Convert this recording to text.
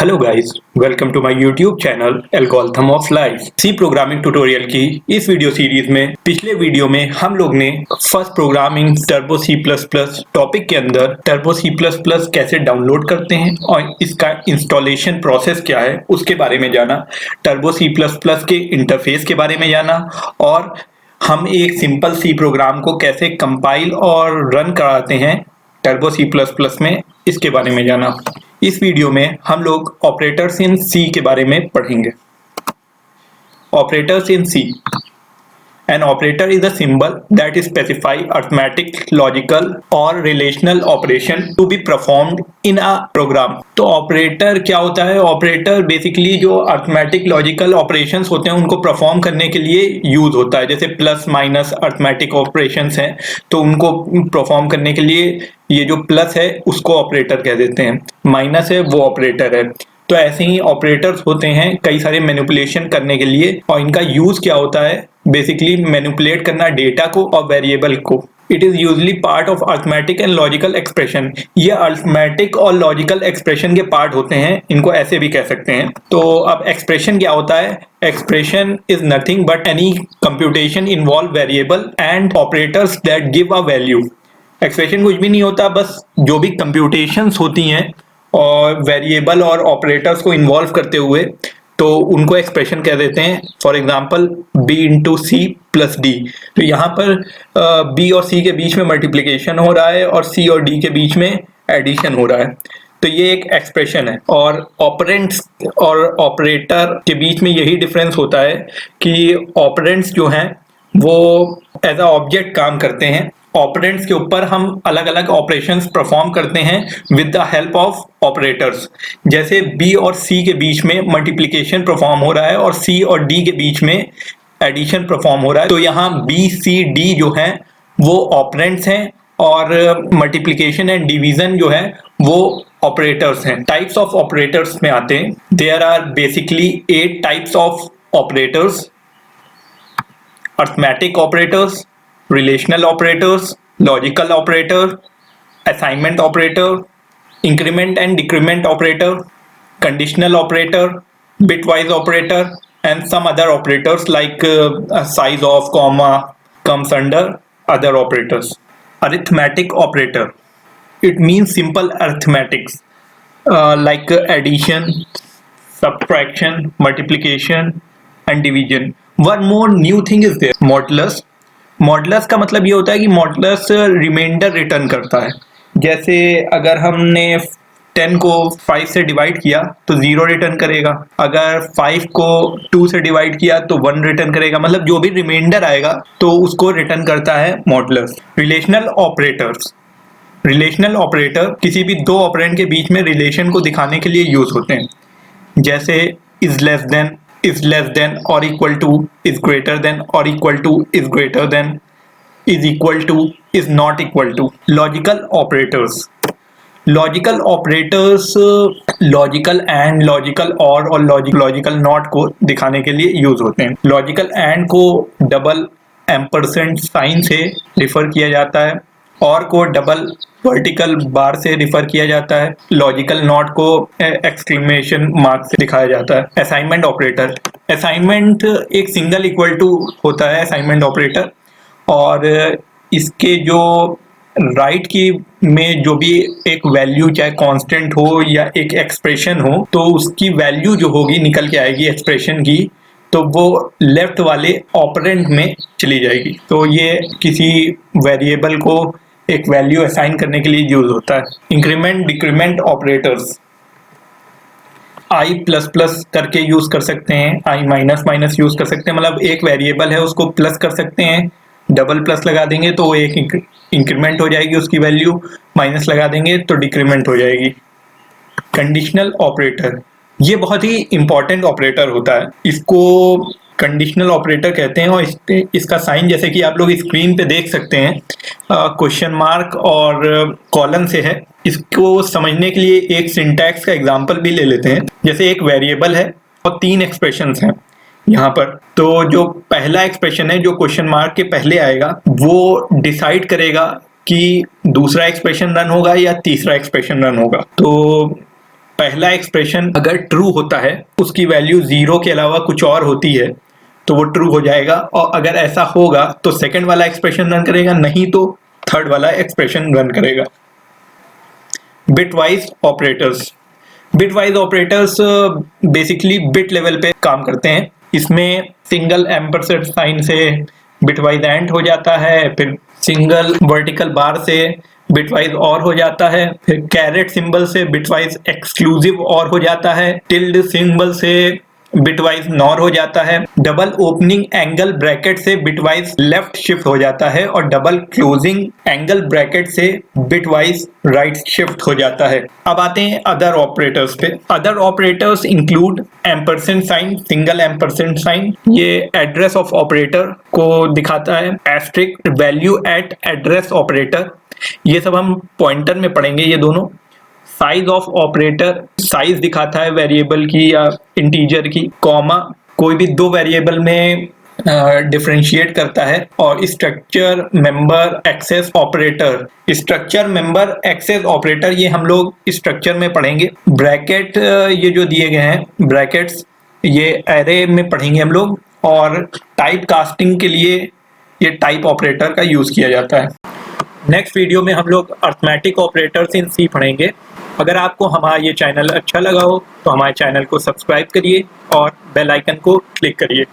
Hello guys, welcome to my YouTube channel algorithm of life. C programming tutorial की इस video series में पिछले video में हम लोग ने first programming Turbo C plus plus topic के अंदर टर्बो सी प्लस प्लस कैसे डाउनलोड करते हैं और इसका इंस्टॉलेशन प्रोसेस क्या है उसके बारे में जाना, टर्बो सी प्लस प्लस के इंटरफेस के बारे में जाना और हम एक सिंपल सी प्रोग्राम को कैसे कंपाइल और रन कराते हैं टर्बो सी प्लस प्लस में, इसके बारे में जाना। इस वीडियो में हम लोग ऑपरेटर्स इन सी के बारे में पढ़ेंगे। Operators in C. An operator is a symbol that specifies arithmetic, logical or relational operation to be performed in a program। तो ऑपरेटर क्या होता है? ऑपरेटर बेसिकली जो अर्थमेटिक लॉजिकल ऑपरेशंस होते हैं उनको परफॉर्म करने के लिए यूज होता है। जैसे प्लस माइनस अर्थमेटिक ऑपरेशंस हैं तो उनको परफॉर्म करने के लिए ये जो प्लस है उसको ऑपरेटर कह देते हैं, माइनस है वो ऑपरेटर है। तो ऐसे ही ऑपरेटर्स होते हैं कई सारे मैनिपुलेशन करने के लिए और इनका यूज क्या होता है? बेसिकली मैनिपुलेट करना डेटा को और वेरिएबल को। It is usually part of arithmetic and logical expression. ये अर्थमेटिक और लॉजिकल एक्सप्रेशन के पार्ट होते हैं, इनको ऐसे भी कह सकते हैं। तो अब एक्सप्रेशन क्या होता है? Expression is nothing but any computation involve variable and operators that give a value. Expression कुछ भी नहीं होता, बस जो भी कंप्यूटेशंस होती हैं और वेरिएबल और ऑपरेटर्स को इन्वॉल्व करते हुए तो उनको एक्सप्रेशन कह देते हैं। For example B into C plus D. तो यहाँ पर बी और सी के बीच में मल्टीप्लिकेशन हो रहा है और सी और डी के बीच में एडिशन हो रहा है, तो ये एक एक्सप्रेशन है। और ऑपरेंट्स और ऑपरेटर के बीच में यही डिफरेंस होता है कि ऑपरेंट्स जो हैं वो एज अ ऑब्जेक्ट काम करते हैं। ऑपरेंट्स के ऊपर हम अलग अलग ऑपरेशंस परफॉर्म करते हैं with the help of operators. जैसे बी और सी के बीच में मल्टीप्लिकेशन परफॉर्म हो रहा है और सी और डी के बीच में एडिशन परफॉर्म हो रहा है, तो यहाँ बी सी डी जो है वो ऑपरेंट्स हैं और मल्टीप्लिकेशन एंड डिवीजन जो है वो ऑपरेटर्स हैं। टाइप्स ऑफ ऑपरेटर्स में आते हैं। There are basically 8 types of operators: arithmetic operators, relational operators, logical operator, assignment operator, increment and decrement operator, conditional operator, bitwise operator, and some other operators like size of, comma comes under other operators. Arithmetic operator, it means simple arithmetics like addition, subtraction, multiplication and division. One more new thing is there, modulus. Modulus का मतलब ये होता है कि modulus reminder return करता है। जैसे अगर हमने 10 को 5 से डिवाइड किया तो 0 रिटर्न करेगा, अगर 5 को 2 से डिवाइड किया तो 1 रिटर्न करेगा। मतलब जो भी रिमाइंडर आएगा तो उसको रिटर्न करता है modulus. Relational operators. Relational operator किसी भी दो ऑपरेंड के बीच में रिलेशन को दिखाने के लिए यूज होते हैं। जैसे is less than or equal to, is greater than or equal to, is greater than, is equal to, is not equal to. Logical operators. Logical operators logical and, logical और logical not को दिखाने के लिए use होते हैं। Logical and को double ampersand sign से refer किया जाता है और को डबल वर्टिकल बार से रिफर किया जाता है। लॉजिकल नॉट को एक्सक्लेमेशन मार्क से दिखाया जाता है। Assignment operator. असाइनमेंट एक सिंगल इक्वल टू होता है असाइनमेंट ऑपरेटर, और इसके जो राइट की में जो भी एक वैल्यू चाहे कांस्टेंट हो या एक एक्सप्रेशन हो तो उसकी वैल्यू जो होगी निकल के आएगी एक्सप्रेशन की, तो वो लेफ्ट वाले ऑपरेंड में चली जाएगी। तो ये किसी वेरिएबल को एक वैल्यू असाइन करने के लिए यूज होता है। इंक्रीमेंट डिक्रीमेंट ऑपरेटर्स आई प्लस प्लस करके यूज कर सकते हैं, आई माइनस माइनस यूज कर सकते हैं। मतलब एक वेरिएबल है उसको प्लस कर सकते हैं, डबल प्लस लगा देंगे तो एक इंक्रीमेंट हो जाएगी उसकी वैल्यू, माइनस लगा देंगे तो डिक्रीमेंट हो जाएगी। कंडीशनल ऑपरेटर, ये बहुत ही इंपॉर्टेंट ऑपरेटर होता है, इसको कंडीशनल ऑपरेटर कहते हैं। और इसका साइन जैसे कि आप लोग स्क्रीन पे देख सकते हैं, क्वेश्चन मार्क और कॉलन से है। इसको समझने के लिए एक सिंटैक्स का एग्जांपल भी ले लेते हैं। जैसे एक वेरिएबल है और 3 एक्सप्रेशंस हैं यहाँ पर, तो जो पहला एक्सप्रेशन है जो क्वेश्चन मार्क के पहले आएगा वो डिसाइड करेगा कि दूसरा एक्सप्रेशन रन होगा या तीसरा एक्सप्रेशन रन होगा। तो पहला एक्सप्रेशन अगर ट्रू होता है, उसकी वैल्यू 0 के अलावा कुछ और होती है, तो वो ट्रू हो जाएगा। और अगर ऐसा होगा तो सेकंड वाला एक्सप्रेशन रन करेगा, नहीं तो थर्ड वाला एक्सप्रेशन रन करेगा। Bitwise operators. Bitwise operators basically bit level पे काम करते हैं। इसमें सिंगल एम्परसेंड साइन से बिटवाइज एंड हो जाता है, फिर सिंगल वर्टिकल बार से बिटवाइज और हो जाता है, फिर कैरेट सिंबल से बिटवाइज एक्सक्लूसिव और हो जाता है, टिल्ड सिंबल से बिटवाइज नॉर हो जाता है, डबल ओपनिंग एंगल ब्रैकेट से बिटवाइज लेफ्ट शिफ्ट हो जाता है, और डबल क्लोजिंग एंगल ब्रैकेट से बिटवाइज राइट शिफ्ट हो जाता है। अब आते हैं अदर ऑपरेटर्स पे। Other operators include ampersand sign, single ampersand sign, ये एड्रेस ऑफ ऑपरेटर को दिखाता है, asterisk, value at address operator, ये सब हम पॉइंटर में पढ़ेंगे ये दोनों। साइज ऑफ ऑपरेटर, साइज दिखाता है वेरिएबल की या इंटीजर की, कॉमा कोई भी दो वेरिएबल में डिफरेंशिएट करता है, और structure member access operator, structure member access operator ये हम लोग स्ट्रक्चर में पढ़ेंगे। ब्रैकेट ये जो दिए गए हैं ब्रैकेट्स, ये एरे में पढ़ेंगे हम लोग, और टाइप कास्टिंग के लिए ये टाइप ऑपरेटर का यूज किया जाता है। नेक्स्ट वीडियो में हम लोग अर्थमेटिक ऑपरेटर्स इन सी पढ़ेंगे। अगर आपको हमारा ये चैनल अच्छा लगा हो तो हमारे चैनल को सब्सक्राइब करिए और बेल आइकन को क्लिक करिए।